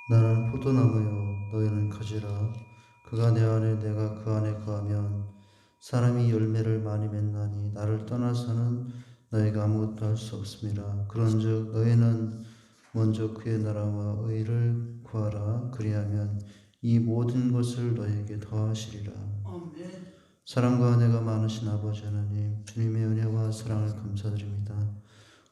나는 포도나무요 너희는 가지라. 그가 내 안에 내가 그 안에 거하면 사람이 열매를 많이 맺나니 나를 떠나서는 너희가 아무것도 할 수 없음이라. 그런즉 너희는 먼저 그의 나라와 의를 구하라. 그리하면 이 모든 것을 너희에게 더하시리라. 아멘. 사랑과 은혜가 많으신 아버지 하나님, 주님의 은혜와 사랑을 감사드립니다.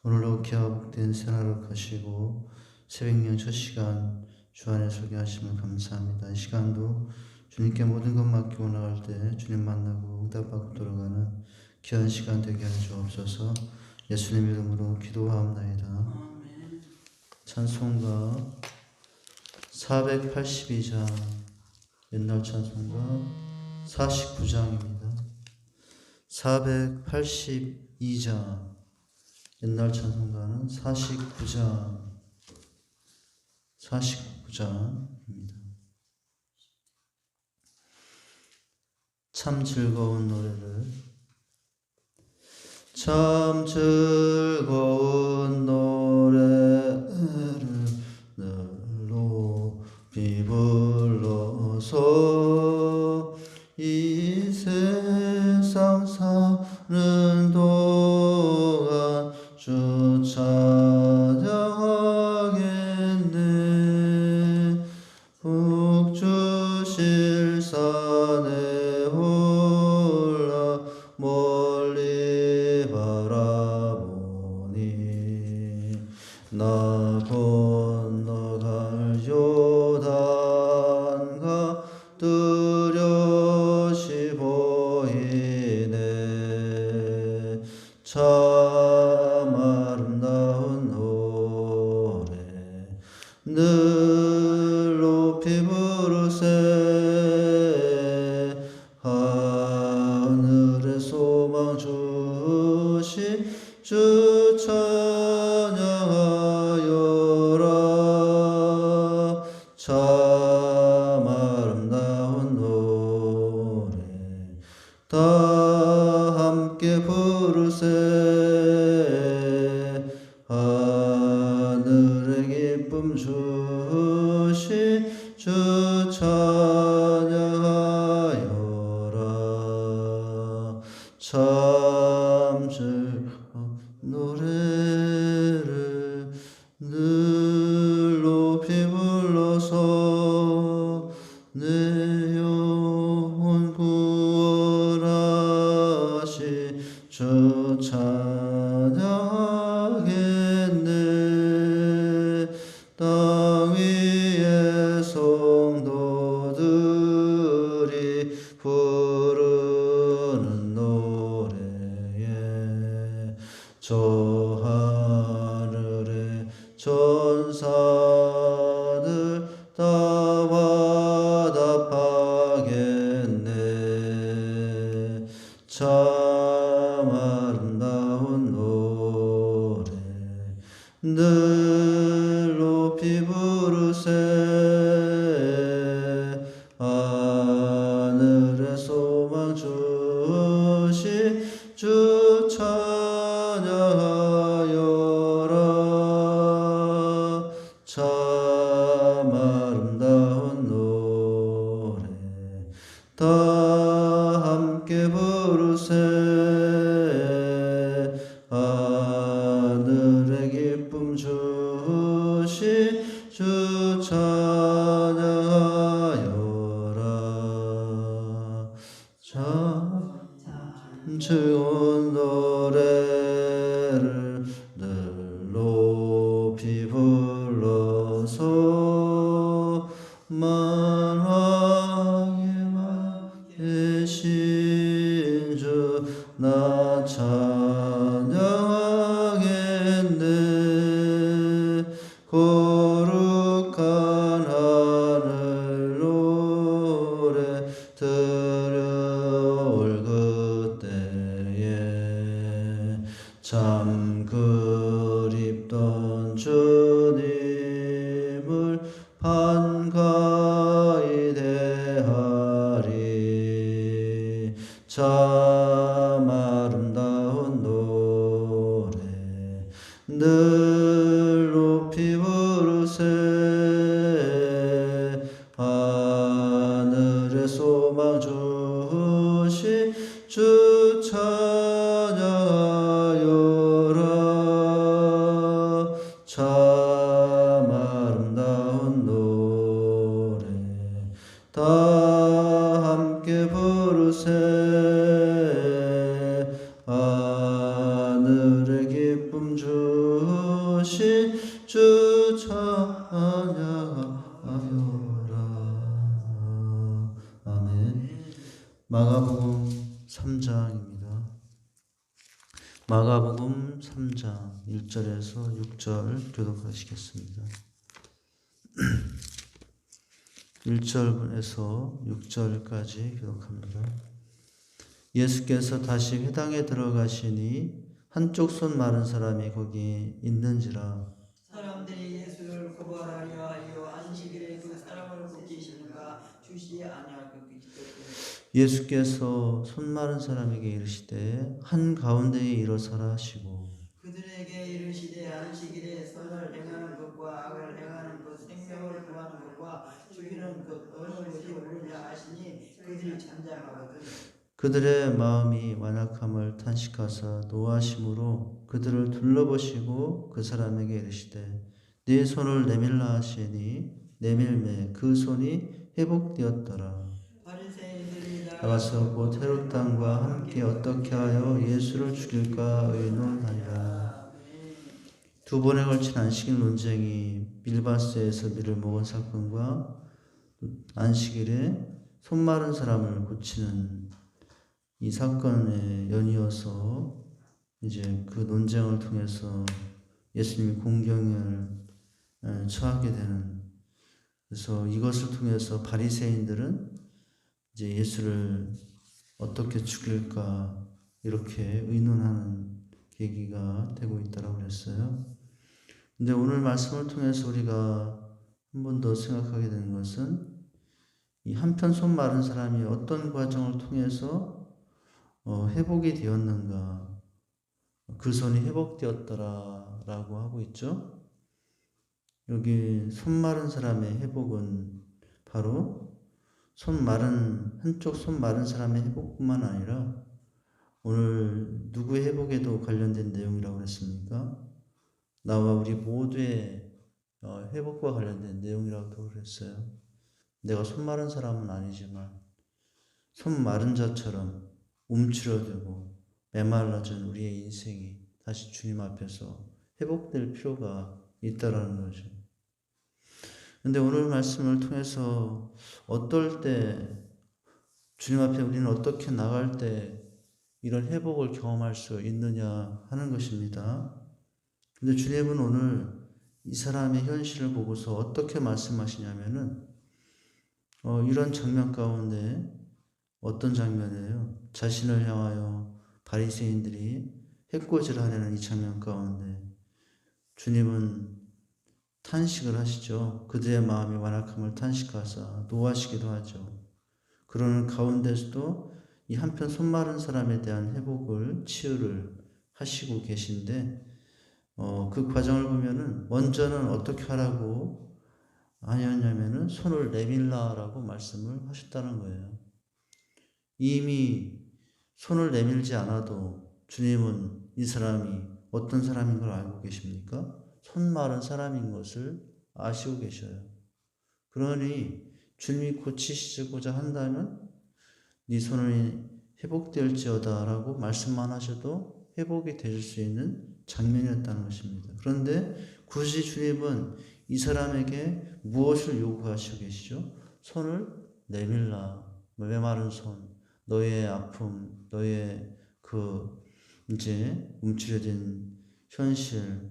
오늘도 기아 복된 새날을 가시고 새벽녘 첫 시간 주 안에 서게 하시면 감사합니다. 이 시간도 주님께 모든 것 맡기고 나갈 때 주님 만나고 응답받고 돌아가는 귀한 시간 되게 하여 주옵소서. 예수님 이름으로 기도하옵나이다. 찬송가 482장, 옛날 찬송가 49장입니다. 482장, 옛날 찬송가는 49장입니다. 참 즐거운 노래를, 참 즐거운 노래를 늘 높이 불러서 이 세상 사는 동안 주 찬양하겠네. 북주실 산에 올라 멀리 바라보니 나 건너갈 요단가 뚜렷이 보이네. 참 아름다운 노래 늘 높이 부르세. 하늘의 소망 주신 주 찬양하여라. 참 아름다운 노래 다 함께 부르세. 하늘의 기쁨 주신 주 찬양하여라. 참 즐거운 노래를 늘 높이 불러서 내 영혼 구원하신 주 찬양하겠네. 땅 위의 성도들이 부르는 노래에 저 하늘의 전사들 다 화답하겠네. 참 아름다운 노래 늘 높이 부르세. 하늘의 소망 주신 주 찬양하여라. 참 아름다운 노래 다 함께 부르세. 하늘의 기쁨 주신 주 찬양하여라. 참 즐거운 노래를 늘 높이 불러서 만왕에만 계신 주 나 찬양하겠네. 거룩한 하늘 노래 들려올 그때에 참 그립던 주님을 반가이 대하리. 참 아름다운 노래 늘 높이 부르세. 주신 주 찬양하여라. 아멘. 마가복음 3장입니다. 마가복음 3장 1절에서 6절 교독하시겠습니다. 1절에서 6절까지 교독합니다. 예수께서 다시 회당에 들어가시니 한쪽 손 마른 사람이 거기 있는지라. 사람들이 예수를 고발하려 하여 안식일에 그 사람을 고치시는가 주시 아니하고 예수께서 손 마른 사람에게 이르시되 한 가운데에 일어서라 하시고 그들에게 이르시되 안식일에 선을 행하는 것과 악을 행하는 것, 생명을 구하는 것과 죽이는 것 어느 것이 옳으냐 하시니 그들이 잠잠하거든. 그들의 마음이 완악함을 탄식하사 노하심으로 그들을 둘러보시고 그 사람에게 이르시되 네 손을 내밀라 하시니 내밀매 그 손이 회복되었더라. 바리새인들이 나가서 곧 헤롯 당과 함께 어떻게 하여 예수를 죽일까 의논하니라. 두 번에 걸친 안식일 논쟁이 빌바스에서 밀을 먹은 사건과 안식일에 손 마른 사람을 고치는 이 사건에 연이어서 이제 그 논쟁을 통해서 예수님이 공경을 처하게 되는, 그래서 이것을 통해서 바리새인들은 이제 예수를 어떻게 죽일까 이렇게 의논하는 계기가 되고 있다고 그랬어요. 근데 오늘 말씀을 통해서 우리가 한 번 더 생각하게 되는 것은 이 한편 손 마른 사람이 어떤 과정을 통해서 회복이 되었는가, 그 손이 회복되었더라라고 하고 있죠. 여기 손 마른 사람의 회복은 바로 한쪽 손 마른 사람의 회복뿐만 아니라 오늘 누구의 회복에도 관련된 내용이라고 했습니까? 나와 우리 모두의 회복과 관련된 내용이라고 그랬어요. 내가 손 마른 사람은 아니지만 손 마른 자처럼 움츠러들고 메말라진 우리의 인생이 다시 주님 앞에서 회복될 필요가 있다라는 거죠. 근데 오늘 말씀을 통해서 어떨 때 주님 앞에 우리는 어떻게 나갈 때 이런 회복을 경험할 수 있느냐 하는 것입니다. 근데 주님은 오늘 이 사람의 현실을 보고서 어떻게 말씀하시냐면은 이런 장면 가운데 어떤 장면이에요? 자신을 향하여 바리새인들이 해코지하려는 이 장면 가운데 주님은 탄식을 하시죠. 그들의 마음이 완악함을 탄식하사 노하시기도 하죠. 그러는 가운데서도 이 한편 손 마른 사람에 대한 회복을 치유를 하시고 계신데 그 과정을 보면은 먼저는 어떻게 하라고 아니었냐면은 손을 내밀라라고 말씀을 하셨다는 거예요. 이미 손을 내밀지 않아도 주님은 이 사람이 어떤 사람인 걸 알고 계십니까? 손 마른 사람인 것을 아시고 계셔요. 그러니 주님이 고치시고자 한다면 네 손이 회복될지어다 라고 말씀만 하셔도 회복이 될 수 있는 장면이었다는 것입니다. 그런데 굳이 주님은 이 사람에게 무엇을 요구하시고 계시죠? 손을 내밀라. 메마른 손, 너의 아픔, 너의 이제 움츠려진 현실,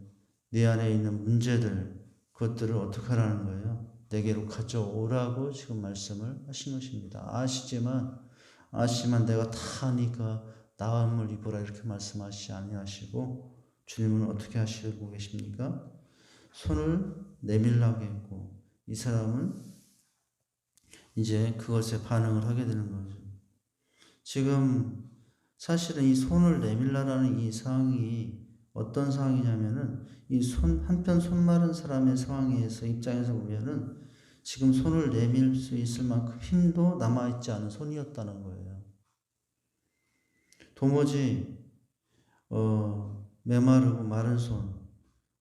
네 안에 있는 문제들, 그것들을 어떻게 하라는 거예요? 내게로 가져오라고 지금 말씀을 하신 것입니다. 아시지만 내가 다 아니까 나음을 입어라 이렇게 말씀하시지 아니하시고 주님은 어떻게 하시고 계십니까? 손을 내밀라고 했고 이 사람은 이제 그것에 반응을 하게 되는 거죠. 지금 사실은 이 손을 내밀라라는 이 상황이 어떤 상황이냐면은 한편 손 마른 사람의 상황에서 입장에서 보면은 지금 손을 내밀 수 있을 만큼 힘도 남아있지 않은 손이었다는 거예요. 도무지 메마르고 마른 손,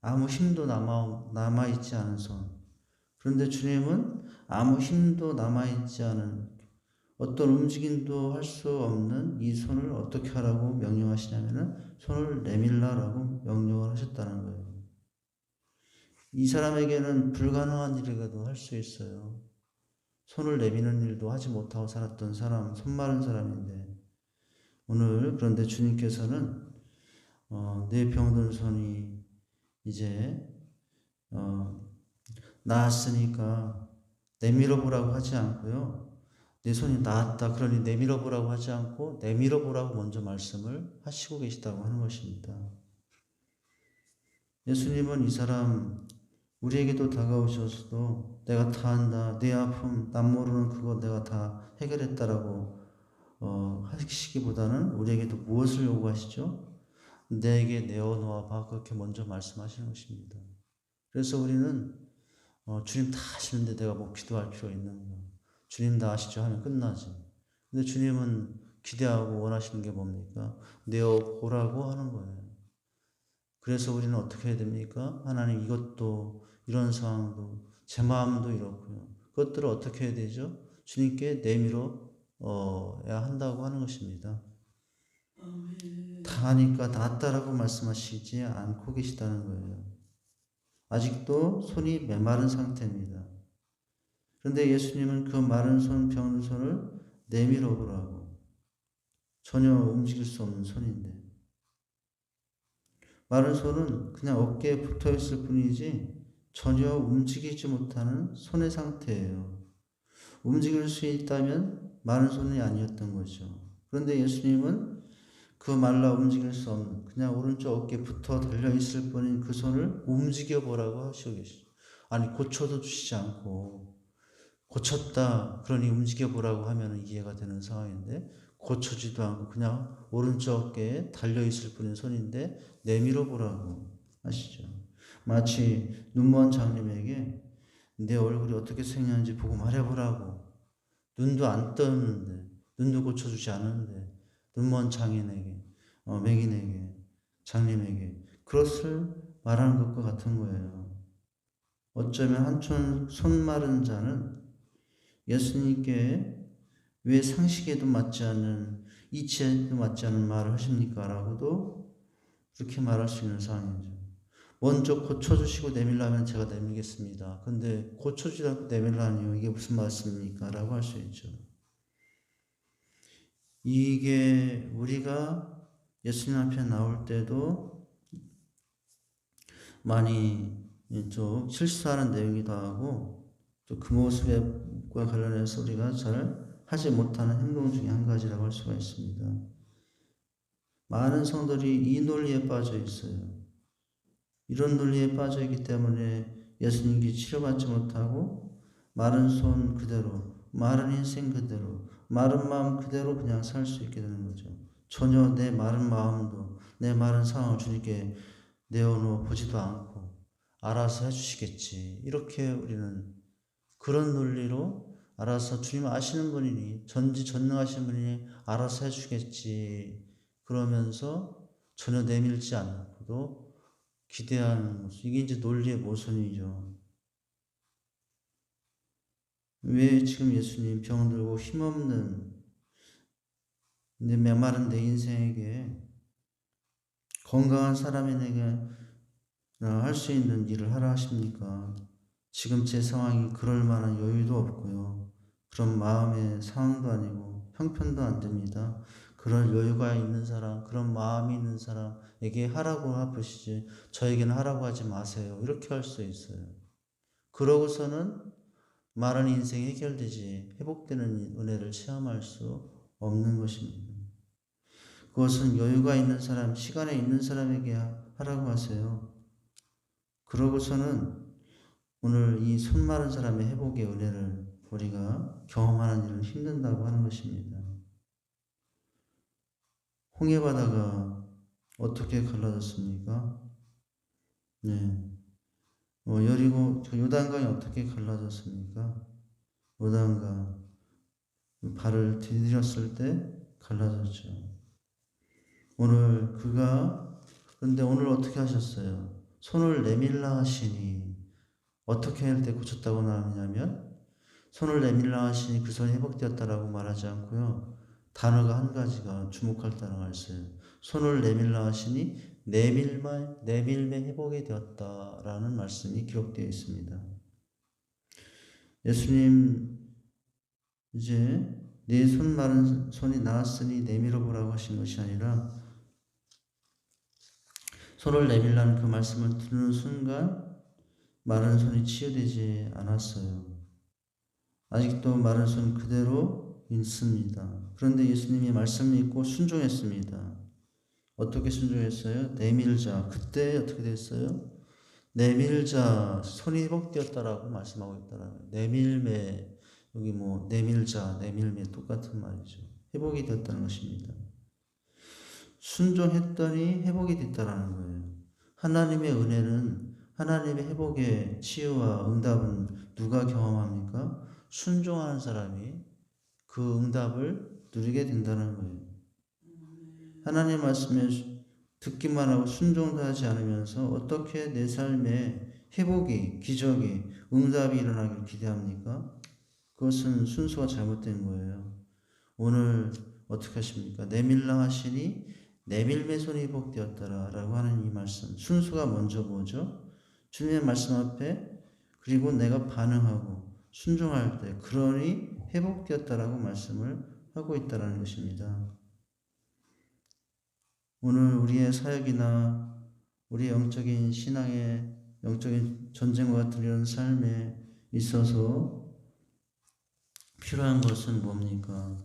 아무 힘도 남아있지 않은 손. 그런데 주님은 아무 힘도 남아있지 않은 어떤 움직임도 할 수 없는 이 손을 어떻게 하라고 명령하시냐면은 손을 내밀라라고 명령을 하셨다는 거예요. 이 사람에게는 불가능한 일이라도 할 수 있어요. 손을 내미는 일도 하지 못하고 살았던 사람, 손 마른 사람인데 오늘 그런데 주님께서는 내 병든 손이 이제 나았으니까 내밀어 보라고 하지 않고요. 내 손이 나았다 그러니 내밀어 보라고 하지 않고 내밀어 보라고 먼저 말씀을 하시고 계시다고 하는 것입니다. 예수님은 이 사람 우리에게도 다가오셔서도 내가 다 안다. 네 아픔 남 모르는 그거 내가 다 해결했다라고 하시기보다는 우리에게도 무엇을 요구하시죠? 내게 내어놓아 봐. 그렇게 먼저 말씀하시는 것입니다. 그래서 우리는 주님 다 아시는데 내가 뭐 기도할 필요 있는가? 주님 다 아시죠? 하면 끝나지. 근데 주님은 기대하고 원하시는 게 뭡니까? 내어보라고 하는 거예요. 그래서 우리는 어떻게 해야 됩니까? 하나님 이것도 이런 상황도 제 마음도 이렇고요. 그것들을 어떻게 해야 되죠? 주님께 내밀어야 한다고 하는 것입니다. 다 하니까 낫다라고 말씀하시지 않고 계시다는 거예요. 아직도 손이 메마른 상태입니다. 그런데 예수님은 그 마른 손, 병든 손을 내밀어 보라고. 전혀 움직일 수 없는 손인데. 마른 손은 그냥 어깨에 붙어 있을 뿐이지 전혀 움직이지 못하는 손의 상태예요. 움직일 수 있다면 마른 손이 아니었던 거죠. 그런데 예수님은 그 말라 움직일 수 없는 그냥 오른쪽 어깨에 붙어 달려있을 뿐인 그 손을 움직여 보라고 하시고 계시죠. 아니 고쳐도 주시지 않고 고쳤다 그러니 움직여 보라고 하면 이해가 되는 상황인데 고쳐지도 않고 그냥 오른쪽 어깨에 달려있을 뿐인 손인데 내밀어 보라고 하시죠. 마치 눈먼 장님에게 내 얼굴이 어떻게 생겼는지 보고 말해보라고. 눈도 안 떴는데 눈도 고쳐주지 않았는데 눈먼 장인에게 맹인에게 장님에게 그것을 말하는 것과 같은 거예요. 어쩌면 한촌 손 마른 자는 예수님께 왜 상식에도 맞지 않는 이치에도 맞지 않는 말을 하십니까? 라고도 그렇게 말할 수 있는 상황이죠. 먼저 고쳐주시고 내밀라면 제가 내밀겠습니다. 근데 고쳐주지 않고 내밀라니요. 이게 무슨 말씀입니까? 라고 할 수 있죠. 이게 우리가 예수님 앞에 나올 때도 많이 좀 실수하는 내용이기도 하고 또 그 모습과 관련해서 우리가 잘 하지 못하는 행동 중에 한 가지라고 할 수가 있습니다. 많은 성도들이 이 논리에 빠져 있어요. 이런 논리에 빠져 있기 때문에 예수님께 치료받지 못하고 마른 손 그대로, 마른 인생 그대로, 마른 마음 그대로 그냥 살 수 있게 되는 거죠. 전혀 내 마른 마음도, 내 마른 상황을 주님께 내어놓아 보지도 않고 알아서 해주시겠지. 이렇게 우리는 그런 논리로 알아서 주님 아시는 분이니 전지전능하신 분이니 알아서 해주겠지. 그러면서 전혀 내밀지 않고도 기대하는 모습. 이게 이제 논리의 모순이죠. 왜 지금 예수님 병들고 힘없는 내 메마른 내 인생에게 건강한 사람에게 할 수 있는 일을 하라 하십니까? 지금 제 상황이 그럴 만한 여유도 없고요. 그런 마음의 상황도 아니고 형편도 안 됩니다. 그런 여유가 있는 사람, 그런 마음이 있는 사람에게 하라고 하시지 저에게는 하라고 하지 마세요. 이렇게 할 수 있어요. 그러고서는 마른 인생이 해결되지 회복되는 은혜를 체험할 수 없는 것입니다. 그것은 여유가 있는 사람, 시간에 있는 사람에게 하라고 하세요. 그러고서는 오늘 이 손 마른 사람의 회복의 은혜를 우리가 경험하는 일은 힘든다고 하는 것입니다. 홍해 바다가 어떻게 갈라졌습니까? 네. 여리고 요단강이 어떻게 갈라졌습니까? 요단강 발을 디디렸을 때 갈라졌죠. 그런데 오늘 어떻게 하셨어요? 손을 내밀라 하시니 어떻게 할 때 고쳤다고 나오냐면 손을 내밀라 하시니 그 손이 회복되었다라고 말하지 않고요. 단어가 한 가지가 주목할 단어가 있어요. 손을 내밀라 하시니 내밀매 회복이 되었다라는 말씀이 기록되어 있습니다. 예수님 이제 네 손 마른 손이 나았으니 내밀어 보라고 하신 것이 아니라 손을 내밀라는 그 말씀을 듣는 순간 마른 손이 치유되지 않았어요. 아직도 마른 손 그대로 있습니다. 그런데 예수님이 말씀을 믿고 순종했습니다. 어떻게 순종했어요? 내밀자. 그때 어떻게 됐어요? 내밀자. 손이 회복되었다라고 말씀하고 있더라고요. 내밀매. 여기 뭐 내밀자, 내밀매 똑같은 말이죠. 회복이 됐다는 것입니다. 순종했더니 회복이 됐다라는 거예요. 하나님의 은혜는 하나님의 회복의 치유와 응답은 누가 경험합니까? 순종하는 사람이 그 응답을 누리게 된다는 거예요. 하나님 말씀에 듣기만 하고 순종도 하지 않으면서 어떻게 내 삶에 회복이, 기적이, 응답이 일어나길 기대합니까? 그것은 순서가 잘못된 거예요. 오늘 어떻게 하십니까? 내밀라 하시니 내밀매 손이 회복되었더라 라고 하는 이 말씀. 순서가 먼저 뭐죠? 주님의 말씀 앞에 그리고 내가 반응하고 순종할 때 그러니 회복되었다라고 말씀을 하고 있다는 것입니다. 오늘 우리의 사역이나 우리의 영적인 신앙의 영적인 전쟁과 같은 이런 삶에 있어서 필요한 것은 뭡니까?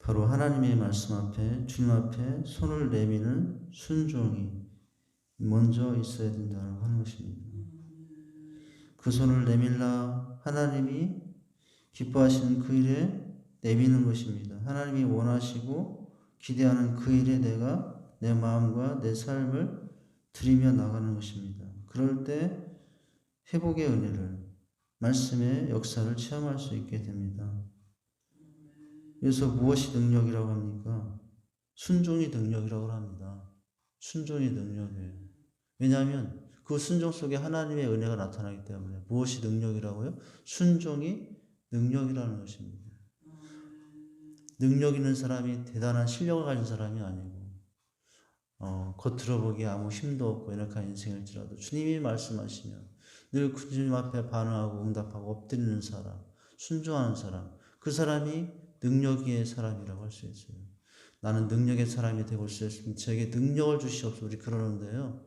바로 하나님의 말씀 앞에 주님 앞에 손을 내미는 순종이 먼저 있어야 된다고 하는 것입니다. 그 손을 내밀라 하나님이 기뻐하시는 그 일에 내미는 것입니다. 하나님이 원하시고 기대하는 그 일에 내가 내 마음과 내 삶을 드리며 나가는 것입니다. 그럴 때 회복의 은혜를 말씀의 역사를 체험할 수 있게 됩니다. 그래서 무엇이 능력이라고 합니까? 순종이 능력이라고 합니다. 순종이 능력이에요. 왜냐하면 그 순종 속에 하나님의 은혜가 나타나기 때문에. 무엇이 능력이라고요? 순종이 능력이라는 것입니다. 능력 있는 사람이 대단한 실력을 가진 사람이 아니고 겉으로 보기에 아무 힘도 없고 연약한 인생일지라도 주님이 말씀하시면 늘 주님 앞에 반응하고 응답하고 엎드리는 사람, 순종하는 사람, 그 사람이 능력의 사람이라고 할 수 있어요. 나는 능력의 사람이 되고 싶으면 저에게 능력을 주시옵소서 우리 그러는데요.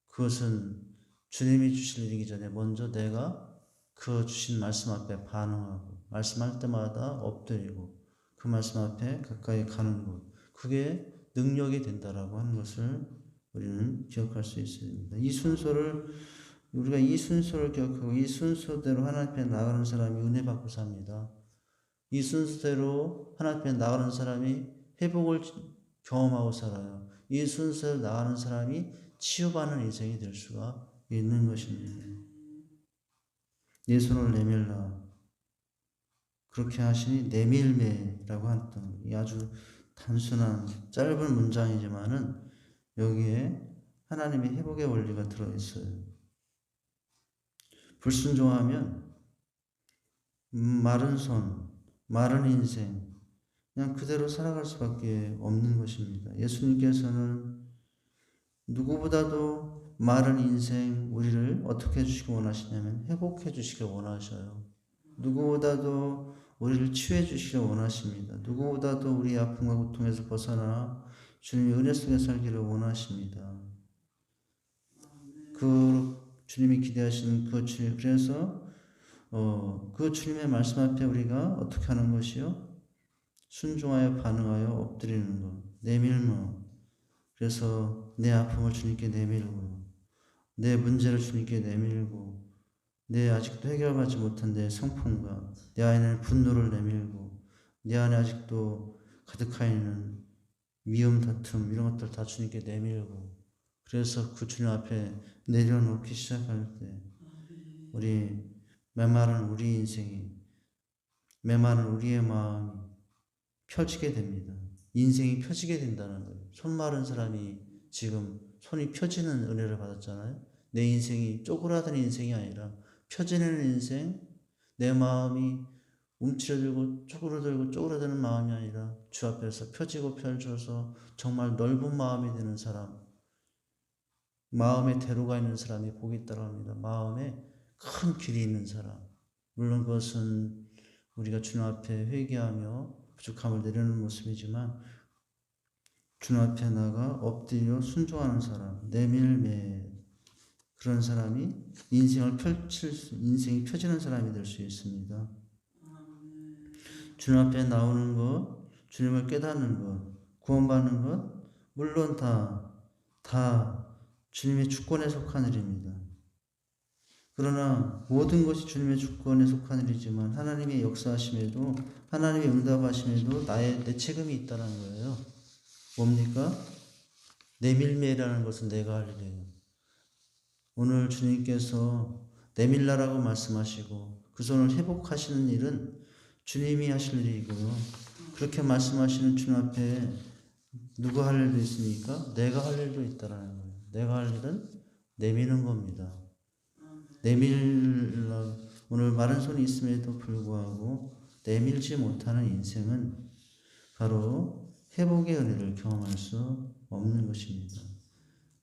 그것은 주님이 주실 일이기 전에 먼저 내가 그 주신 말씀 앞에 반응하고 말씀할 때마다 엎드리고 그 말씀 앞에 가까이 가는 것, 그게 능력이 된다라고 하는 것을 우리는 기억할 수 있습니다. 우리가 이 순서를 기억하고 이 순서대로 하나님 앞에 나가는 사람이 은혜 받고 삽니다. 이 순서대로 하나님 앞에 나가는 사람이 회복을 경험하고 살아요. 이 순서대로 나가는 사람이 치유받는 인생이 될 수가 있는 것입니다. 내 손을 내밀라. 그렇게 하시니 내밀매라고 했던 이 아주 단순한 짧은 문장이지만은 여기에 하나님의 회복의 원리가 들어있어요. 불순종하면 마른 손, 마른 인생 그냥 그대로 살아갈 수밖에 없는 것입니다. 예수님께서는 누구보다도 마른 인생 우리를 어떻게 해주시기 원하시냐면 회복해 주시길 원하셔요. 누구보다도 우리를 치유해 주시길 원하십니다. 누구보다도 우리의 아픔과 고통에서 벗어나 주님의 은혜 속에 살기를 원하십니다. 그 주님이 기대하시는 그 주님, 그래서 그 주님의 말씀 앞에 우리가 어떻게 하는 것이요? 순종하여 반응하여 엎드리는 것, 내밀며. 그래서 내 아픔을 주님께 내밀고 내 문제를 주님께 내밀고 내 아직도 해결하지 못한 내 성품과 내 안에 분노를 내밀고 내 안에 아직도 가득하 있는 미움, 다툼 이런 것들 다 주님께 내밀고 그래서 그 주님 앞에 내려놓기 시작할 때 우리 메마른 우리 인생이 메마른 우리의 마음이 펴지게 됩니다. 인생이 펴지게 된다는 거예요. 손 마른 사람이 지금 손이 펴지는 은혜를 받았잖아요. 내 인생이 쪼그라든 인생이 아니라 펴지는 인생, 내 마음이 움츠러들고 쪼그러드는 마음이 아니라 주 앞에서 펴지고 펼쳐서 정말 넓은 마음이 되는 사람, 마음에 대로가 있는 사람이 복이 있다고 합니다. 마음에 큰 길이 있는 사람. 물론 그것은 우리가 주님 앞에 회개하며 부족함을 내려놓는 모습이지만 주님 앞에 나가 엎드려 순종하는 사람, 내밀매 그런 사람이 인생이 펴지는 사람이 될 수 있습니다. 주님 앞에 나오는 것, 주님을 깨닫는 것, 구원받는 것, 물론 다 주님의 주권에 속한 일입니다. 그러나 모든 것이 주님의 주권에 속한 일이지만 하나님의 역사하심에도 하나님의 응답하심에도 내 책임이 있다는 거예요. 뭡니까? 내밀매라는 것은 내가 할 일이에요. 오늘 주님께서 내밀라라고 말씀하시고 그 손을 회복하시는 일은 주님이 하실 일이고요. 그렇게 말씀하시는 주님 앞에 누가 할 일도 있습니까? 내가 할 일도 있다라는 거예요. 내가 할 일은 내미는 겁니다. 오늘 마른 손이 있음에도 불구하고 내밀지 못하는 인생은 바로 회복의 은혜를 경험할 수 없는 것입니다.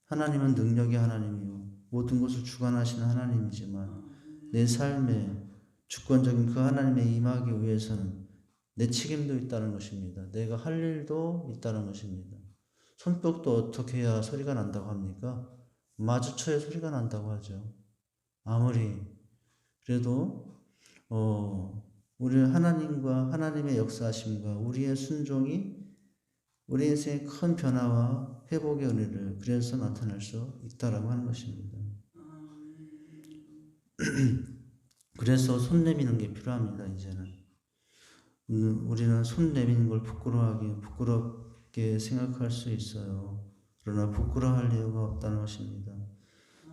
하나님은 능력의 하나님이요 모든 것을 주관하시는 하나님이지만 내 삶에 주권적인 그 하나님의 임하기 위해서는 내 책임도 있다는 것입니다. 내가 할 일도 있다는 것입니다. 손뼉도 어떻게 해야 소리가 난다고 합니까? 마주쳐야 소리가 난다고 하죠. 아무리 그래도 우리 하나님과 하나님의 역사하심과 우리의 순종이 우리 인생의 큰 변화와 회복의 은혜를 그래서 나타낼 수 있다라고 하는 것입니다. 그래서 손 내미는 게 필요합니다. 이제는 우리는 손 내미는 걸 부끄럽게 생각할 수 있어요. 그러나 부끄러워할 이유가 없다는 것입니다.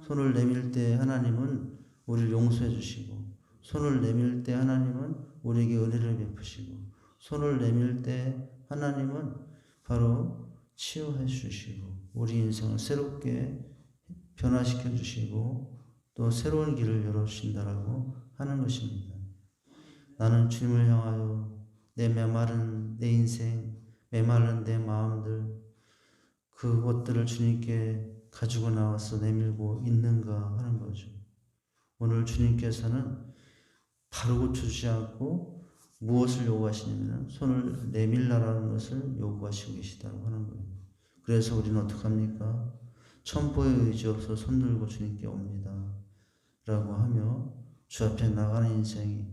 손을 내밀 때 하나님은 우리를 용서해 주시고 손을 내밀 때 하나님은 우리에게 은혜를 베푸시고 손을 내밀 때 하나님은 바로 치유해 주시고 우리 인생을 새롭게 변화시켜 주시고 또 새로운 길을 열어주신다라고 하는 것입니다. 나는 주님을 향하여 내 메마른 내 인생, 메마른 내 마음들 그것들을 주님께 가지고 나와서 내밀고 있는가 하는 거죠. 오늘 주님께서는 바로 고쳐주지 않고 무엇을 요구하시냐면 손을 내밀라라는 것을 요구하시고 계시다고 하는 거예요. 그래서 우리는 어떡합니까? 천보의 의지 없어 손 들고 주님께 옵니다. 라고 하며 주 앞에 나가는 인생이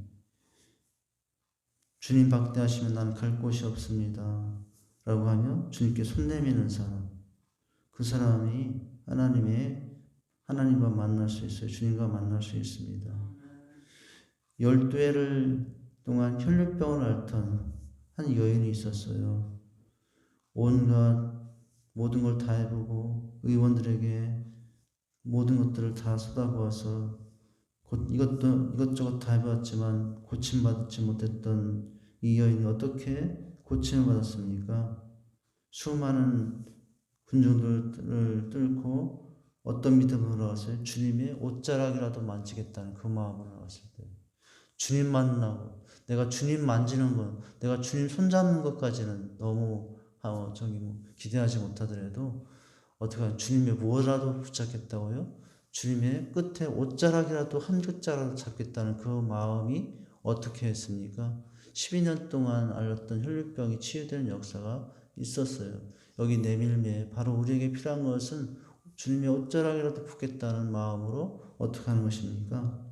주님 박대하시면 나는 갈 곳이 없습니다. 라고 하며 주님께 손 내미는 사람 그 사람이 하나님과 만날 수 있어요. 주님과 만날 수 있습니다. 12해를 동안 혈류병을 앓던 한 여인이 있었어요. 온갖 모든 걸 다 해보고 의원들에게 모든 것들을 다 쏟아부어서 이것저것 다 해봤지만 고침받지 못했던 이 여인이 어떻게 고침을 받았습니까? 수많은 군중들을 뚫고 어떤 믿음으로 나왔어요? 주님의 옷자락이라도 만지겠다는 그 마음으로 나왔을 때 주님 만나고 내가 주님 만지는 것, 내가 주님 손잡는 것까지는 너무 기대하지 못하더라도 어떻게 하면 주님의 무엇이라도 붙잡겠다고요? 주님의 끝에 옷자락이라도 한 끗자라도 잡겠다는 그 마음이 어떻게 했습니까? 12년 동안 앓았던 혈류병이 치유되는 역사가 있었어요. 여기 내밀매 바로 우리에게 필요한 것은 주님의 옷자락이라도 붙겠다는 마음으로 어떻게 하는 것입니까?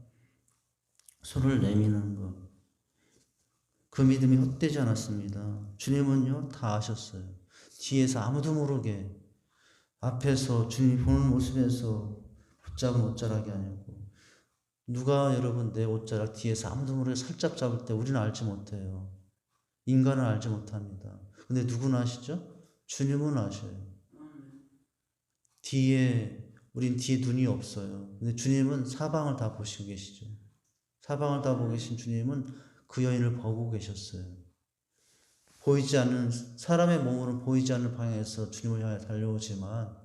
손을 내미는 것. 그 믿음이 헛되지 않았습니다. 주님은요 다 아셨어요. 뒤에서 아무도 모르게 앞에서 주님이 보는 모습에서 붙잡은 옷자락이 아니고 누가 여러분 내 옷자락 뒤에서 아무도 모르게 살짝 잡을 때 우리는 알지 못해요. 인간은 알지 못합니다. 근데 누구는 아시죠? 주님은 아셔요. 우린 뒤에 눈이 없어요. 근데 주님은 사방을 다 보시고 계시죠. 사방을 다 보고 계신 주님은 그 여인을 보고 계셨어요. 사람의 몸으로는 보이지 않는 방향에서 주님을 향해 달려오지만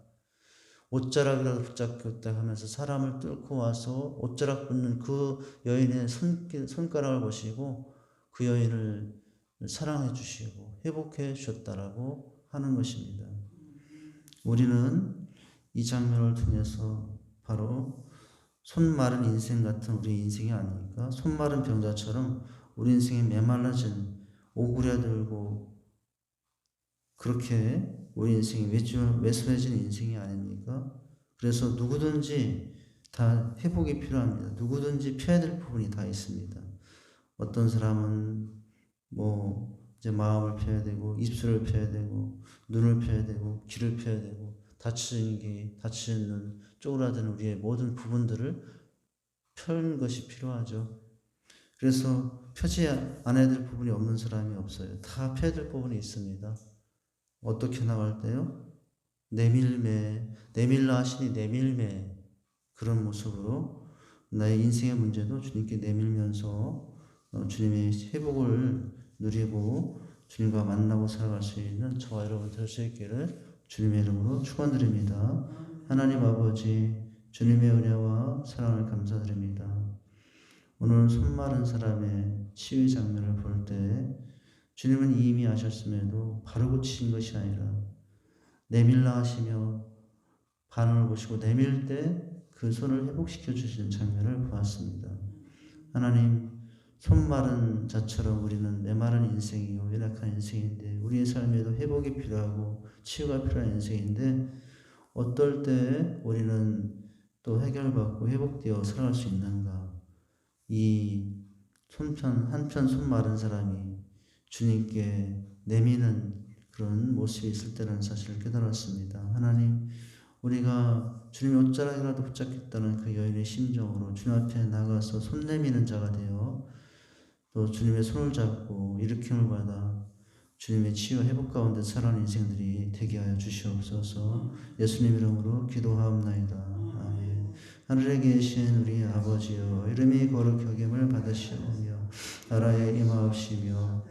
옷자락이라도 붙잡겠다 하면서 사람을 뚫고 와서 옷자락 붙는 그 여인의 손가락을 보시고 그 여인을 사랑해 주시고 회복해 주셨다라고 하는 것입니다. 우리는 이 장면을 통해서 바로 손 마른 인생 같은 우리 인생이 아닙니까? 손 마른 병자처럼 우리 인생이 메말라진 오그려들고 그렇게 우리 인생이 외소해진 인생이 아닙니까? 그래서 누구든지 다 회복이 필요합니다. 누구든지 피해야 될 부분이 다 있습니다. 어떤 사람은 이제 마음을 펴야 되고 입술을 펴야 되고 눈을 펴야 되고 귀를 펴야 되고 다치는 귀, 다치는 눈, 쪼그라드는 우리의 모든 부분들을 펴는 것이 필요하죠. 그래서 펴지 않아야 될 부분이 없는 사람이 없어요. 다 펴야 될 부분이 있습니다. 어떻게 나갈 때요? 내밀라 하시니 내밀매 그런 모습으로 나의 인생의 문제도 주님께 내밀면서 주님의 회복을 누리고 주님과 만나고 살아갈 수 있는 저와 여러분 될 수 있기를 주님의 이름으로 축원드립니다. 하나님 아버지 주님의 은혜와 사랑을 감사드립니다. 오늘 손 마른 사람의 치유 장면을 볼 때 주님은 이미 아셨음에도 바로 고치신 것이 아니라 내밀라 하시며 반응을 보시고 내밀 때 그 손을 회복시켜 주시는 장면을 보았습니다. 하나님 손 마른 자처럼 우리는 메마른 인생이요 연약한 인생인데 우리의 삶에도 회복이 필요하고 치유가 필요한 인생인데 어떨 때 우리는 또 해결받고 회복되어 살아갈 수 있는가? 이 한편 손 마른 사람이 주님께 내미는 그런 모습이 있을 때라는 사실을 깨달았습니다. 하나님 우리가 주님의 옷자락이라도 붙잡겠다는 그 여인의 심정으로 주님 앞에 나가서 손 내미는 자가 되어 또 주님의 손을 잡고 일으킴을 받아 주님의 치유 회복 가운데 살아가는 인생들이 되게 하여 주시옵소서. 예수님 이름으로 기도하옵나이다. 아멘. 하늘에 계신 우리 아버지여 이름이 거룩히 여김을 받으시오며 나라에 임하옵시며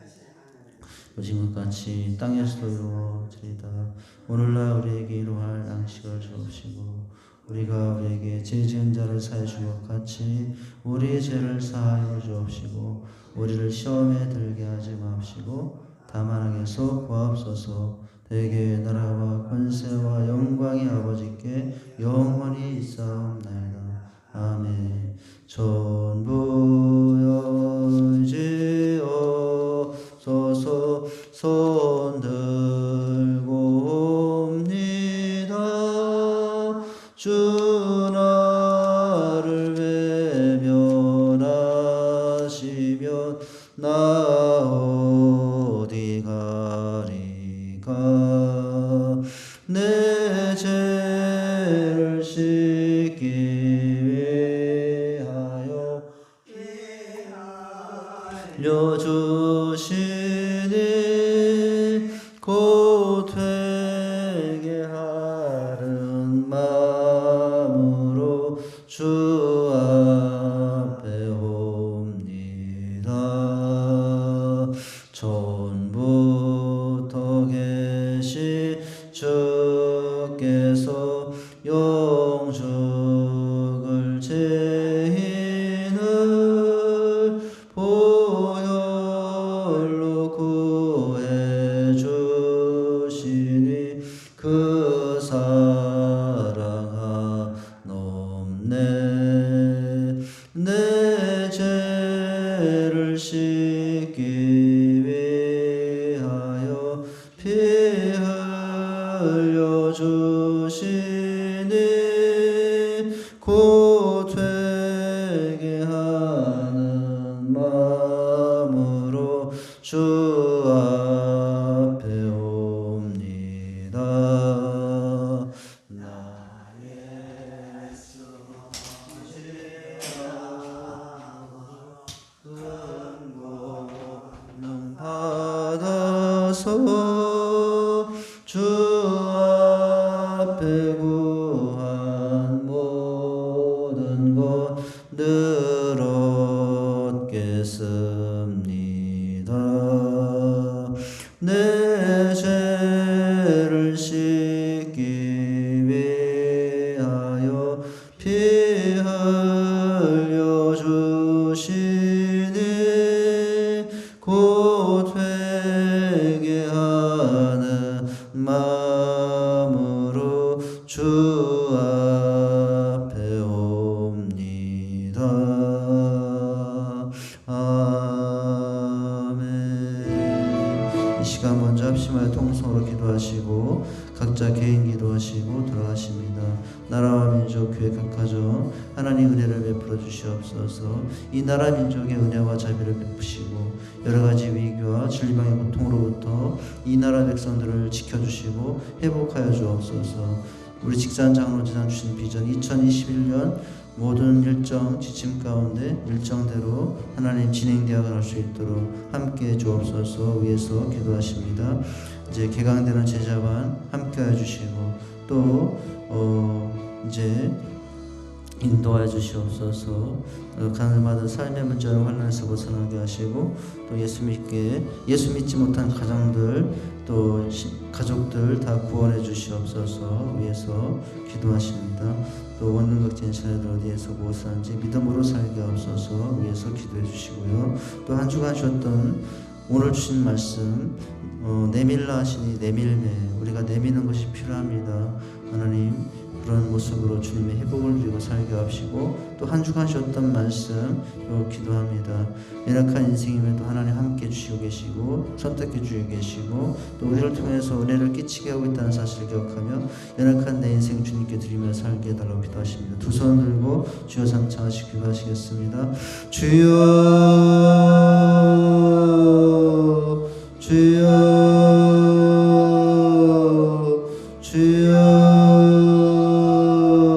오신 것 같이 땅에서도 이루어지리다. 오늘날 우리에게 이루할 양식을 주옵시고 우리가 우리에게 죄 지은 자를 사해 준 것 같이 우리의 죄를 사하여 주옵시고 우리를 시험에 들게 하지 마옵시고 다만 악에서 구하옵소서. 대개 나라와 권세와 영광이 아버지께 영원히 있사옵나이다. 아멘. 전부 여지옵소서. 손 들고 옵니다. 주 나를 외면하시면 나 어디 가리까. 내 죄를 씻기 위하여 알려주시니 곧 회개하는 마음으로 주 앞에 옵니다. 전부터 계신 주께서 영죽을 죄인을 보혈로 구해 주시니 그 사랑 한없네. 내 죄를 씻기 위하여 피 흘려 주시니 곧 회개하는 마음으로 주 앞에 옵니다. 나의 큰 권능 받아서 주 앞에 구한 모든 것 늘 얻겠습니다. 내 죄를 씻기 각자 개인 기도하시고 돌아가십니다. 나라와 민족, 교회 각 가정 하나님 은혜를 베풀어 주시옵소서. 이 나라 민족의 은혜와 자비를 베푸시고 여러 가지 위기와 질병의 고통으로부터 이 나라 백성들을 지켜주시고 회복하여 주옵소서. 우리 직산 장로지단 주신 비전 2021년 모든 일정 지침 가운데 일정대로 하나님 진행되어 갈 수 있도록 함께해 주옵소서. 위에서 기도하십니다. 이제 개강되는 제자반 함께해 주시고 또 이제 인도하여 주시옵소서. 가난받은 삶의 문제로 환난에서 벗어나게 하시고 또 예수 믿지 못한 가정들 또 가족들 다 구원해 주시옵소서. 위에서 기도하십니다. 또 원능각진 자녀들 어디에서 무엇을 하는지 믿음으로 살게 하옵소서. 위에서 기도해 주시고요. 또 한 주간 쉬었던 오늘 주신 말씀 내밀라 하시니 내밀매 우리가 내미는 것이 필요합니다. 하나님 그런 모습으로 주님의 회복을 누리고 살게 하시고 또 한 주간 쉬었던 말씀 기도합니다. 연약한 인생임에도 하나님 함께 주시고 계시고 선택해 주시고 계시고 또 우리를 통해서 은혜를 끼치게 하고 있다는 사실을 기억하며 연약한 내 인생 주님께 드리며 살게 해달라고 기도하십니다. 두 손 들고 주여 삼창하시고 기도하시겠습니다. 주여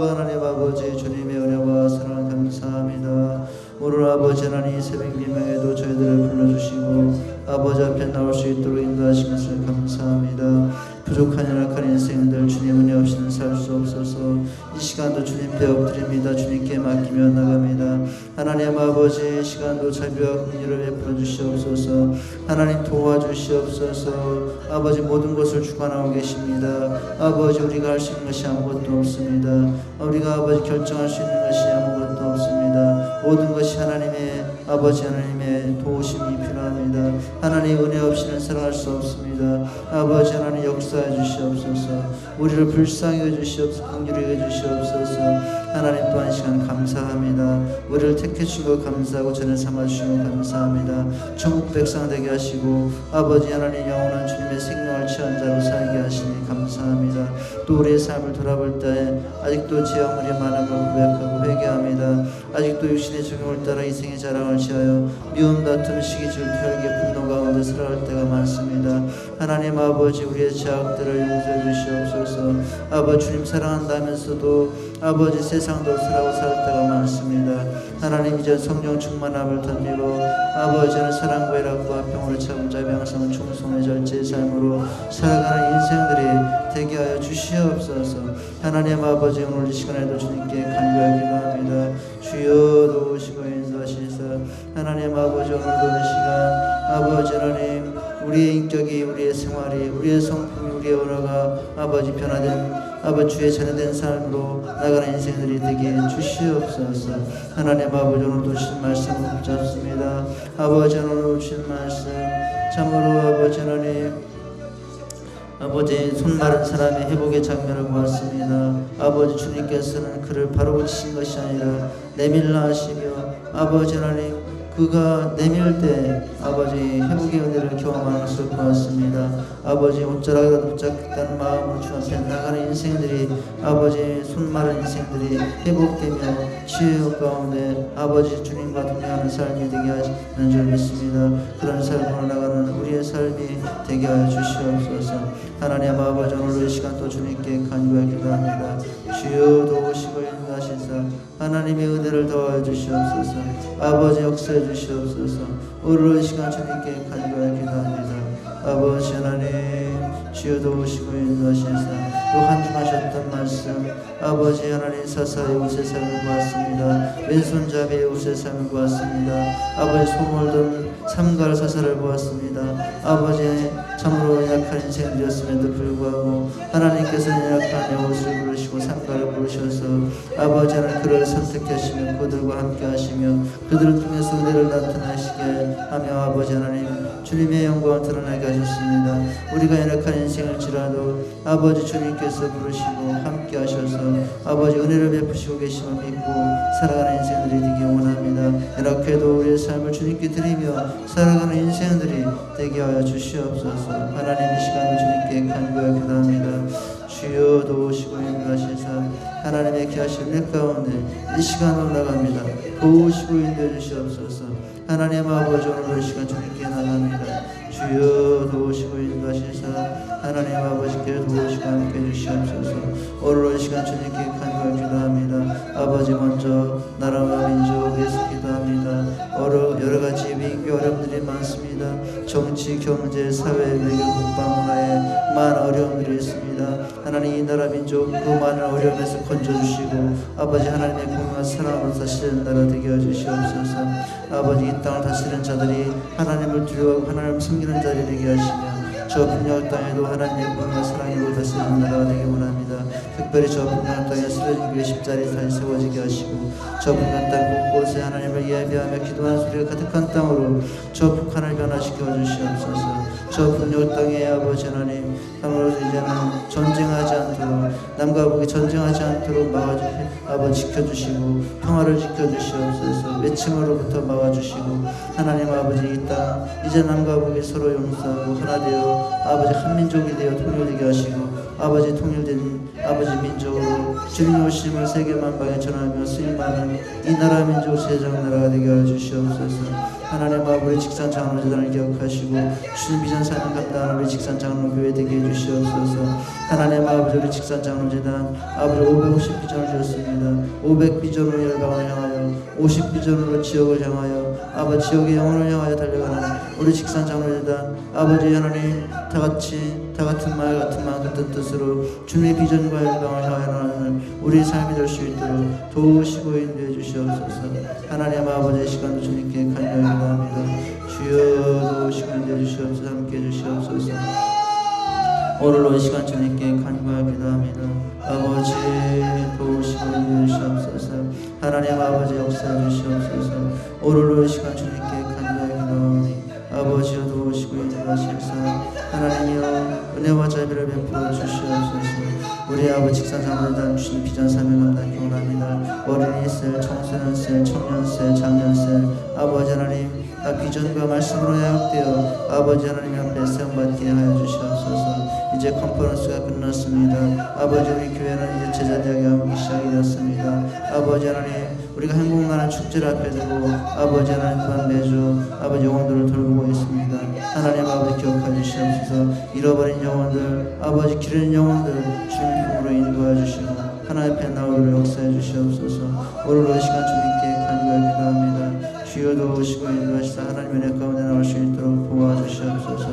하나님 아버지 주님의 은혜와 사랑 감사합니다. 오늘 아버지 하나님 새벽 미명에도 저희들을 불러주시고 아버지 앞에 나올 수 있도록 인도하신 것을 감사합니다. 부족한 연약한 인생들 주님 은혜 없이는 살 수 없어서 이 시간도 주님 배 엎드립니다. 주님께 맡기며 나갑니다. 하나님 아버지 시간도 자비와 긍휼을 베풀어 주시옵소서. 하나님 도와주시옵소서. 아버지 모든 것을 주관하고 계십니다. 아버지 우리가 할 수 있는 것이 아무것도 없습니다. 우리가 아버지 결정할 수 있는 것이 아무것도 없습니다. 모든 것이 하나님의 아버지 하나님의 도우심이 필요합니다. 하나님 은혜 없이는 살아갈 수 없습니다. 아버지 하나님 역사해 주시옵소서. 우리를 불쌍히 해주시옵소서. 긍휼히 해주시옵소서. 하나님 또한 시간 감사합니다. 우리를 택해 주시고 감사하고 전에 삼아 주시고 감사합니다. 천국 백성 되게 하시고 아버지 하나님 영원한 주님의 생명을 취한 자로 살게 하시니 감사합니다. 또 우리의 삶을 돌아볼 때 아직도 제 허물이 많음을 고백하고 회개합니다. 아직도 육신의 적용을 따라 이생의 자랑을 지하여 미움 다툼 시기 질투 혈기 분노 가운데 살아갈 때가 많습니다. 하나님 아버지 우리의 죄악들을 용서해 주시옵소서. 아버지 주님 사랑한다면서도 아버지 세상도 살아고 살 때가 많습니다. 하나님 이제 성령 충만함을 덧입어 아버지는 사랑과 희락과 평화를 참은 자비 항상 충성의 절제의 삶으로 살아가는 인생들이 되게 하여 주시옵소서. 하나님 아버지 오늘 이 시간에도 주님께 간구하여 기도합니다. 주여 도우시고 인도하시사 하나님 아버지 오늘도 이 시간 아버지 하나님 우리의 인격이 우리의 생활이 우리의 성품이 우리의 언어가 아버지 변화된 아버지 주의 자녀된 삶으로 나가는 인생들이 되게 주시옵소서. 하나님 아버지 오늘도 주신 말씀을 붙잡습니다. 아버지 오늘 주신 말씀 참으로 아버지 하나님 아버지 손 마른 사람의 회복의 장면을 보았습니다. 아버지 주님께서는 그를 바로 고치신 것이 아니라 내밀라 하시며 아버지 하나님 그가 내밀 때 아버지 회복의 은혜를 경험하는 것을 보았습니다. 아버지 옷자락이라도 붙잡겠다는 마음으로 주 앞에 나가는 인생들이 아버지 손 마른 인생들이 회복되며 치유 가운데 아버지 주님과 동행하는 삶이 되게 하시는 줄 믿습니다. 그런 삶으로 나가는 우리의 삶이 되게 하여 주시옵소서. 하나님 아버지 오늘 이 시간 또 주님께 간구하여 기도합니다. 주여 도우시고 인도하시사 하나님의 은혜를 더하여 주시옵소서. 아버지 역사해 주시옵소서. 오늘 이 시간 주님께 간구하여 기도합니다. 아버지 하나님 주여 도우시고 인도하시사 또 한 주간 하셨던 말씀 아버지 하나님 사사의 옷의 삶을 보았습니다. 왼손잡이의 옷의 삶을 보았습니다. 아버지 소몰든 삼갈 사사를 보았습니다. 아버지 참으로 약한 인생이었음에도 불구하고 하나님께서는 약한 내 옷을 부르시고 삼갈을 부르셔서 아버지 하나님 그를 선택하시며 그들과 함께 하시며 그들을 통해서 은혜를 나타나시게 하며 아버지 하나님 주님의 영광을 드러나게 하셨습니다. 우리가 연약한 인생일지라도 아버지 주님께서 부르시고 함께 하셔서 아버지 은혜를 베푸시고 계심을 믿고 살아가는 인생들이 되기 원합니다. 연약해도 우리의 삶을 주님께 드리며 살아가는 인생들이 되게 하여 주시옵소서. 하나님 이 시간을 주님께 간구하여 기도합니다. 주여 도우시고 인도하시사 하나님의 귀하신 일 가운데 이 시간 올라갑니다. 도우시고 인도해 주시옵소서. 하나님 아버지 오늘 이 시간 주님께 나갑니다. 주여 도우시고 인도하시사 하나님 아버지께 도우시고 함께 해주시옵소서. 오늘 이 시간 주님께 간구하여 기도합니다. 아버지 먼저 나라와 민족 위해서 기도합니다. 여러 가지 위기 어려움들이 많습니다. 정치, 경제, 사회, 외교, 국방, 문화에 많은 어려움들이 있습니다. 하나님 이 나라 민족 그 많은 어려움에서 건져주시고 아버지 하나님의 공의와 사랑으로 다스리는 나라 되게 해주시옵소서. 아버지 이 땅을 다스리는 자들이 하나님을 두려워하고 하나님을 섬기는 자들이 되게 하시며 저 분야의 땅에도 하나님의 공의와 사랑으로 다스리는 나라가 되기 원합니다. 특별히 저 분야의 땅에 쓰러진 교회 십자리 다시 세워지게 하시고 저 분야의 땅 곳곳에 하나님을 예배하며 기도하는 소리가 가득한 땅으로 저 북한을 변화시켜 주시옵소서. 저 분야의 땅에 아버지 하나님 참으로 이제는 전쟁하지 않도록 남과 북이 전쟁하지 않도록 아버지 지켜주시고 평화를 지켜주시옵소서. 매침으로부터 막아주시고 하나님 아버지 이 땅 이제 남과 북이 서로 용서하고 하나 되어 아버지 한민족이 되어 통일되게 하시고 아버지 통일된 아버지 민족으로 주님 오심을 세계 만방에 전하며 수임하는 이 나라 민족 제정 나라가 되게 해주시옵소서. 하나님 아버지 직산 장로재단을 기억하시고 주님 비전 사명 감당하는 우리 직산 장로교회 되게 해주시옵소서. 하나님 아버지 우리 직산 장로재단 아버지 550 비전을 주셨습니다. 500 비전으로 열방을 향하여 50 비전으로 지역을 향하여 아버지 지역의 영혼을 향하여 달려가는 우리 직산 장로재단 아버지 하나님 다 같은 말 같은 마음 같은 뜻으로 주님의 비전과 열방을 향하여 나가는 우리 삶이 될 수 있도록 도우시고 인도해 주시옵소서. 하나님 아버지의 시간도 주님께 간절히 기도합니다. 주여 도우시고 인도해 주시옵소서. 함께 해주시옵소서. 오늘로 이 시간 주님께 간구하여 기도합니다. 아버지 도우시고 인도해 주시옵소서. 하나님 아버지 역사해 주시옵소서. 오늘로 이 시간 주님께 간구하여 기도하오니 아버지여 도우시고 인도하시옵소서. 하나님이여 은혜와 자비를 베풀어 주시옵소서. 우리 아버지 직산장로단 주신 비전 사명 감당하기 원합니다. 어린이셀, 청소년셀, 청년셀, 장년셀 아버지 하나님 비전과 말씀으로 야육되어 아버지 하나님 앞에 사용받게 하여 주시옵소서. 이제 컨퍼런스가 끝났습니다. 아버지 우리 교회는 이제 제자대학이 하기 시작이 되었습니다. 아버지 하나님 우리가 행복나는 축제를 앞에 두고 아버지 하나님 또한 매주 아버지 영혼들을 돌보고 있습니다. 하나님 아버지 기억해 주시옵소서. 잃어버린 영혼들 아버지 기르는 영혼들 주님의 품으로 인도해 주시고 하나님 앞에 나오도록 역사해 주시옵소서. 오늘 이 시간 주님께 간구하여 기도합니다. 주여 도우시고 인도하시사 하나님의 은혜 가운데 나올 수 있도록 도와주시옵소서.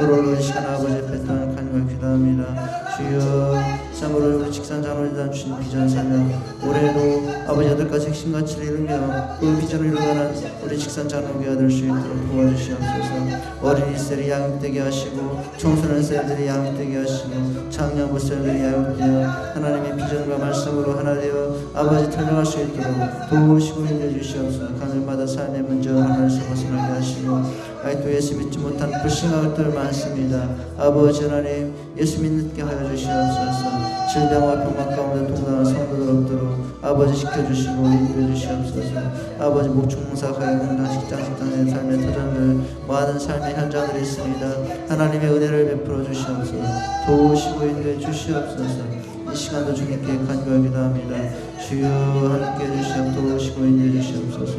오늘 이 시간 아버지 앞에 또한 간구하여 기도합니다. 주여 참으로 우리 직산장로재단 주신 비전 사명 올해도 아버지 8가지 핵심 가치를 이루며 그 비전을 이루어가는 우리 직산장로교회가 될 수 있도록 도와주시옵소서. 어린이셀이 양육되게 하시고 청소년셀들이 양육되게 하시고 장년부 셀들이 양육되어 하나님의 비전과 말씀으로 하나 되어 아버지 탄생할 수 있도록 도우시고 인도해 주시옵소서. 하늘마다 삶의 문제와 하나님께서 벗어나게 하시고 아직도 예수 믿지 못한 불신한 것들 많습니다. 아버지 하나님 예수 믿게 하여 주시옵소서. 질병과 병만 가운데 동당한 성도들 없도록 아버지 지켜주시고 인도해 주시옵소서. 아버지 목축농사가게 공당 식당의 삶의 터전들 많은 삶의 현장들이 있습니다. 하나님의 은혜를 베풀어 주시옵소서. 도우시고 인도해 주시옵소서. 이 시간도 주님께 간구하여 기도합니다. 주여 함께 해주시옵소서. 도우시고 인도해 주시옵소서.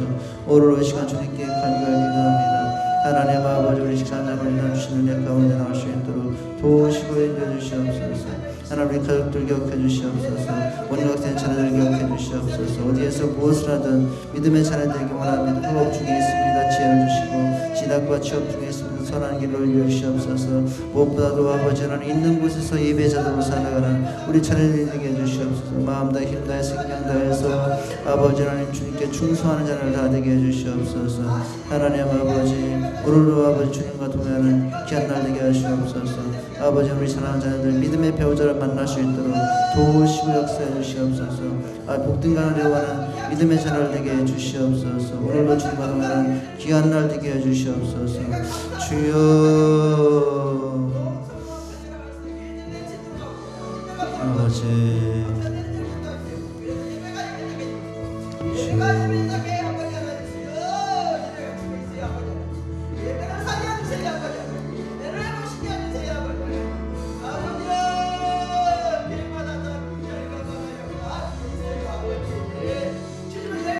오늘 이 시간 주님께 간구하여 기도합니다. 하나님 아버지 우리 직산장로를 주시는 은혜 가운데 나올 수 있도록 도우시고 인도해 주시옵소서. 하나님 우리 가족들 기억해 주시옵소서. 원각된 자녀들 기억해 주시옵소서. 어디에서 무엇을 하든 믿음의 자녀 되기 원합니다. 후업 중에 있습니다. 지혜를 주시고 진학과 취업 중에 있습니다. 선한 길로 인도해 주시옵소서. 무엇보다도 아버지 하나님 있는 곳에서 예배자들로 살아가는 우리 자녀들이 되게 해주시옵소서. 마음 다해 힘 다해 생명 다해서 아버지 하나님 주님께 충성하는 자녀를 다 되게 해주시옵소서. 하나님 아버지 오늘도 아버지 주님과 동행하는 귀한 날 되게 하시옵소서. 아버지 우리 사랑하는 자녀들 믿음의 배우자를 만날 수 있도록 도우시고 역사해 주시옵소서. 복된 가운데 가는 믿음의 자녀를 되게 해주시옵소서. 오늘도 주님과 동행하는 귀한 날 되게 해주시옵소서. 주여